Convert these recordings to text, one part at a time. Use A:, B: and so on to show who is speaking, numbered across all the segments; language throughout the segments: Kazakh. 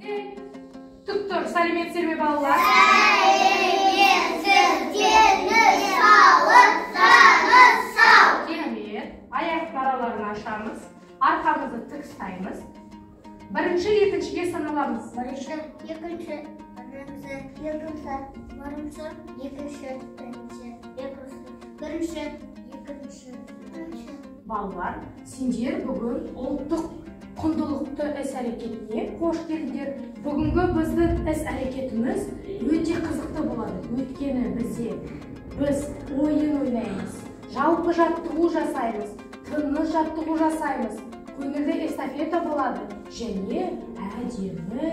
A: Тік тұр, сәлеметсіздер ме балалар?
B: Сәлеметсіз, дені сау.
A: Керемет. Аяқ араларын ашамыз. Арқамызды тік ұстаймыз. Бірінші, екіншіге саналамыз.
B: Бірінші, екінші,
A: Балалар, сендер бүгін ұлттық құндылықты іс-әрекетіне қош келдіңдер. Бүгінгі біздің іс-әрекетіміз өте қызықты болады. Өйткені біз ойын ойнаймыз, жалпы жаттығу жасаймыз, тыныс жаттығу жасаймыз, көңілді эстафета болады және әдемі,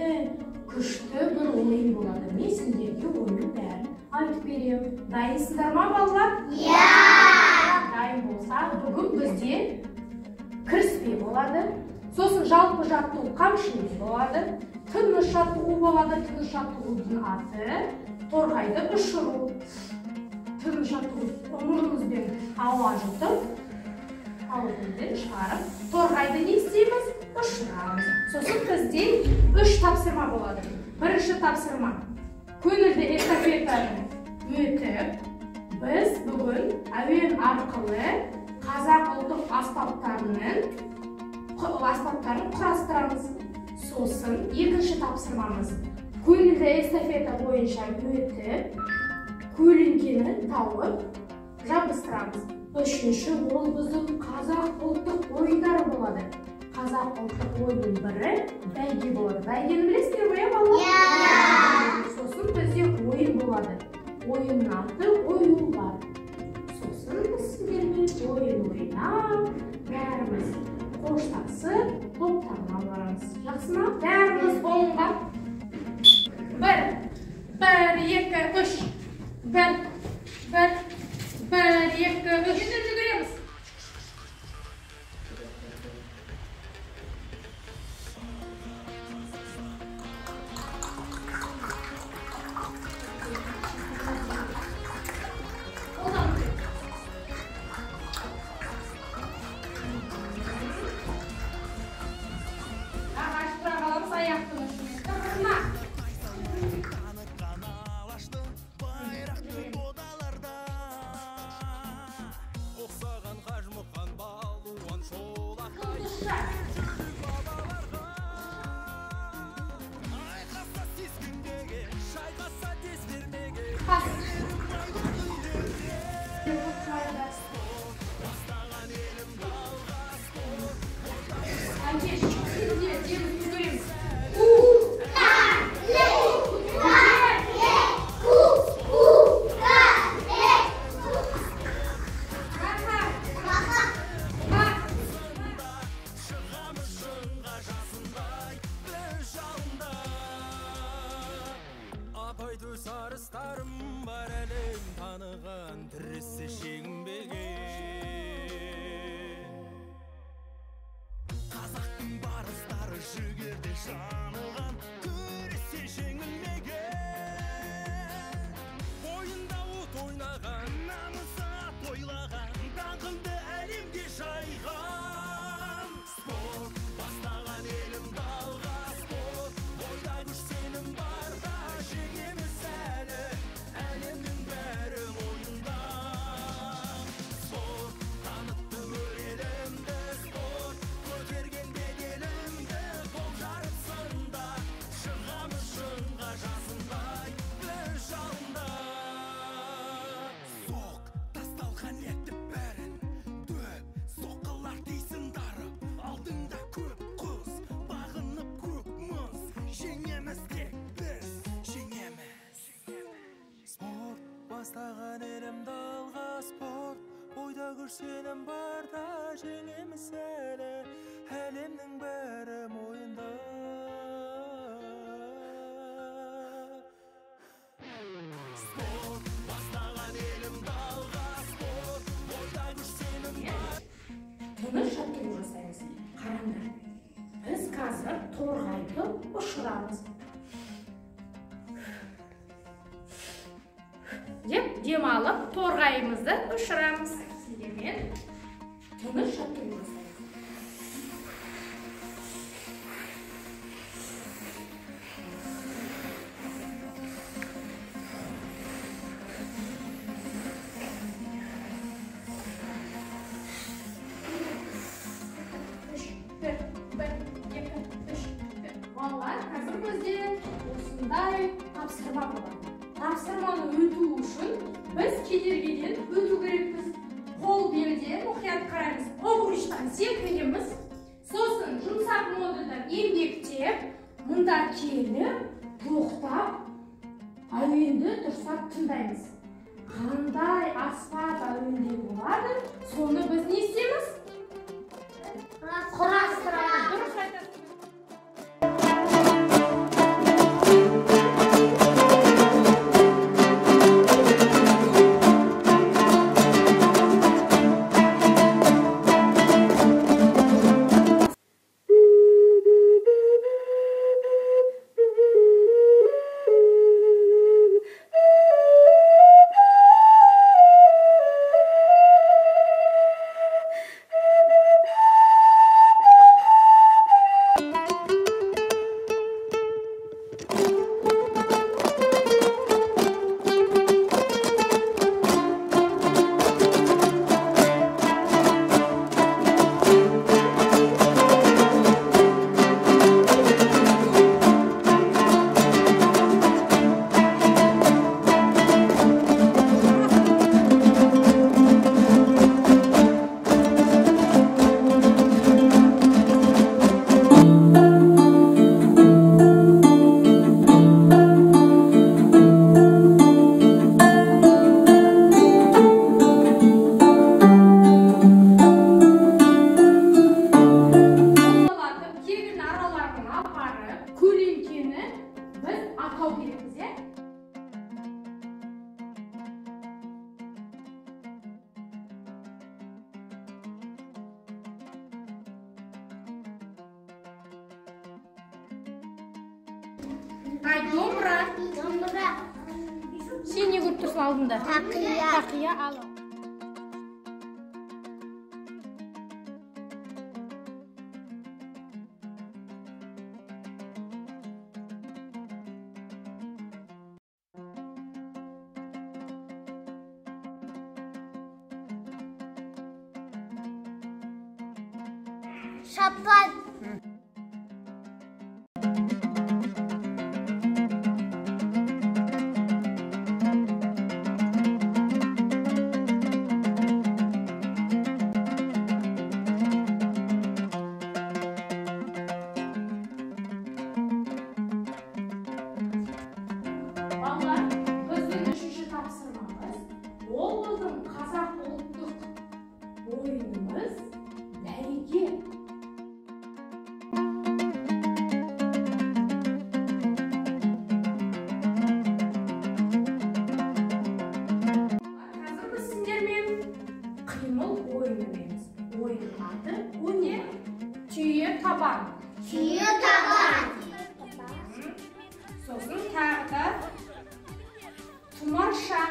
A: күшті бір ойын болады. Мен сендерге ойынның бәрін айтып беремін. Дайынсыздар ма, балалар?
B: Иә!
A: Дайын болса, бүгін бізде кіріспе болады. Сосын жалпы жаттығу қамшымен болады. Тыныс жаттығу болады. Тыныс жаттығудың аты торғайды ұшыру. Тыныс жаттығу мұрнымызбен ауа жұтып, ауадан шығарып, торғайды не істейміз? Ұшырамыз. Сосын бізде 3 тапсырма болады. Бірінші тапсырма. Көңілді эстафетаны өтіп, біз бүгін әуен арқылы қазақ ұлттық аспаптарын құрастырамыз. Сосын екінші тапсырмамыз. Көңілді эстафета бойынша өтіп, көлеңкені тауып жабыстырамыз. Үшінші, ол біздің қазақ ұлттық ойындары болады. Қазақ ұлттық ойынның бірі бәйге болады. Бәйгені білесіздер ме, балалар?
B: Иә!
A: Сосын бізде ойын болады. Ойынның аты оюлар. Сосын сіздермен ойын ойнап, бәріміз қоштасып, топтарға барамыз. Жақсы ма? Бәріміз ойынға. 1, 2, 3. 1, 2, 3. Жүгіреміз.
C: Sarıstarım var elim tanıgan tірісі шегінбеген Қазақтың барыстары жүгерде жаныған күресе жеңілмеген Ойында от ойнаған, намысы ат ойлаған даңқыңды әлемге жайған Спорт бастаған елім далға спорт Ойда күш сенім барда жеңеміз әлемнің бәрі ойында Спорт танытты өрелімді спорт көтерген беделімді қол жарып сында шығамыз шыңға жасындай бір жалында Соқ тасталған етті бәрін дөп соққылар дейсің дарып алдыңда көп құз бағынып көк мұз жеңеміз тек біз жеңеміз Спорт бастаған елімді алға спорт ойда күш сенім барда жеңеміз әлі әлемнің бәрі мойында Спорт бастаған елімді алға спорт ойда күш сенім бар
A: Тыныс жаттығу жасаймыз. Қараңдар, біз қазір торғайды ұшырамыз. Деп демалып торғайымызды ұшырамыз. Сіздермен тыныс жаттығу жасаймыз. қандай тапсырма болады. Тапсырманы өту үшін біз кедергіден өту керекпіз. Қол белден мұқият қараймыз, обручтан секіреміз. Сосын жұмсақ модульдан еңбектеп, мұнда келіп, тоқтап, әуенді дұрыстап тыңдаймыз. Қандай аспап әуенде болады, соны біз не істейміз? Құрастырамыз. Дұрыс айтасыз. Домбыра. Сен не көріп тұрсың алдында? Тақия ал.
B: Шапан. Түйе табан.
A: Сосын тағы да тұмарша.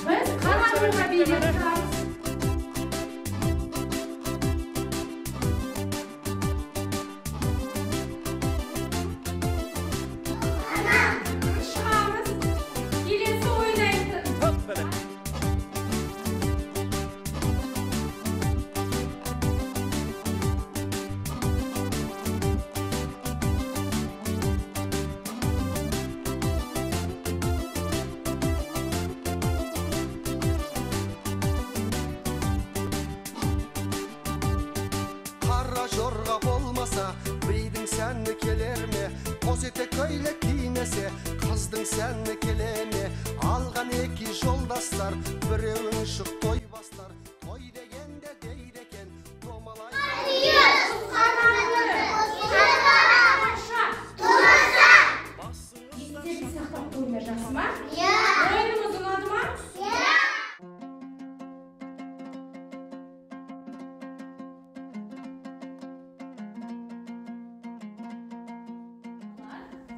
A: Біз қаламызға билеп тұрамыз. Шығамыз. Келесі ойнайтын.
D: Жорға болмаса, біреудің сәні келер ме? Қос етек көйлек кимесе, қыздың сәні келе ме? Алған екі жолдастар, біреуің шық той бастар. Той дегенде дейді екен, домалай.
A: Естерін сақтап қойыңдар, жақсы ма? Ойынымыз ұнады ма?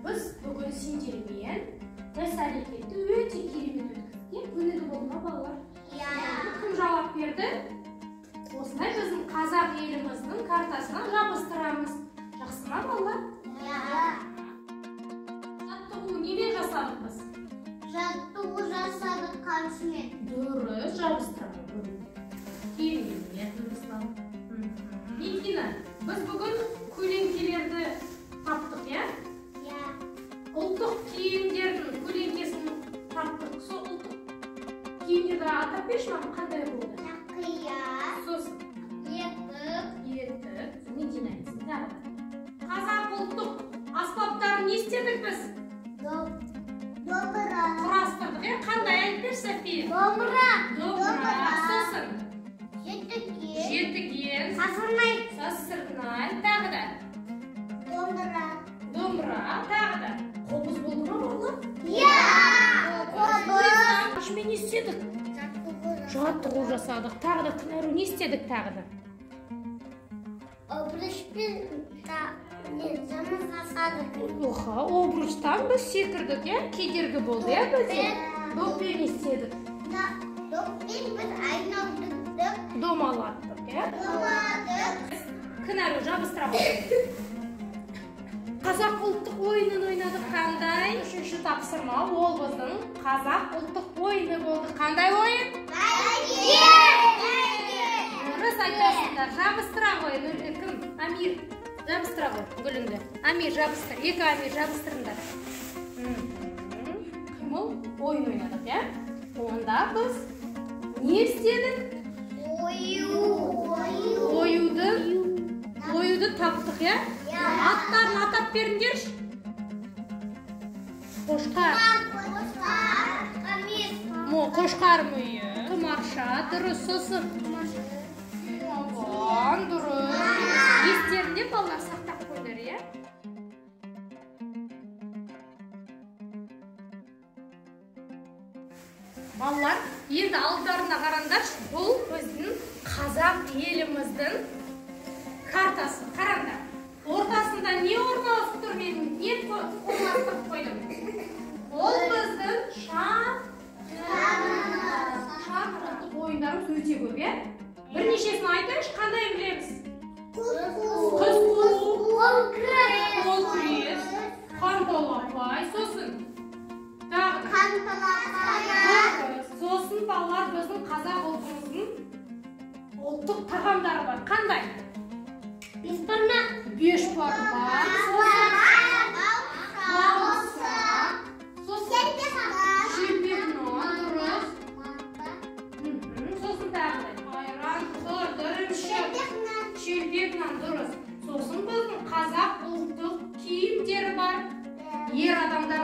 A: Біз бүгін сендермен іс-әрекетті өте керемет өткіздік. Өнеді болды ма балалар? Кім жауап берді? Осындай біздің қазақ еліміздің картасына жабыстырамыз. Жақсы ма балалар? Жаттығу немен жасадық біз?
B: Жаттығу жасадық қамшымен.
A: Дұрыс, жабыстырамыз. Керемет, Руслан. Никина, біз бүгін атап берші мама, қандай болды?
B: Тақия.
A: Сосын. Етік. Не жинаймыз? Тағы да. Қазақ ұлттық аспаптарын не істедік біз?
B: Домбыра.
A: Құрастырдық, қандай айтып берші, София?
B: Домбыра.
A: Сосын. Жетіген.
B: Сасырнай.
A: Сасырнай. Тағы да. Домбыра. Тағы да. Қобыз болды ма балалар?
B: Қобыз.
A: Мен не істедік? Жаттығу жасадық. Тағы да Күнәру не істедік тағы да?
B: Обручпен жұмыс жасадық.
A: Оха, обручтан біз секірдік, кедергі болды, бізде? Доппен істедік.
B: Доппен біз айналдырдық.
A: Домалаттық,
B: Домадық.
A: Күнәру жабыстыра қойдық. Қазақ ұлттық ойынын ойнадық қандай? Үшінші тапсырма, ол біздің қазақ ұлттық ойыны болды. Қандай ойын? Дұрыс айтасыңдар, жабыстыра қой. Кім? Амир. Жабыстыра қой гүліңді. Амир жабыстыр. Екі Амир жабыстырыңдар. Қимыл ойын ойнадық, Онда біз не істедік? Оюды таптық, Аттарын атап беріңдерші. Қошқар. Қошқар мүйі. Тұмарша. Дұрыс, сосын. Дұрыс. Естерінде балалар сақтап қойдар, Балалар, енді алдарына қараңдаршы, бұл біздің қазақ еліміздің картасы. Қараңдар. Ортасында не орналасып тұр, мен не орналастырып қойдым? Ол біздің шаңырақ. Ойындарымыз өте көп, Бірнешесін айтайыншы, қандай білеміз? Қыз қуу, қол күрес, қанталапай, сосын. Сосын балалар біздің қазақ ұлтымыздың ұлттық тағамдары бар. Қандай? Бешбармақ, сосын шелпек нан, дұрыс. Сосын тағы айран, тұр, ірімшік, шелпек нан, дұрыс. Сосын біздің қазақ ұлттық киімдері бар. Ер адамдар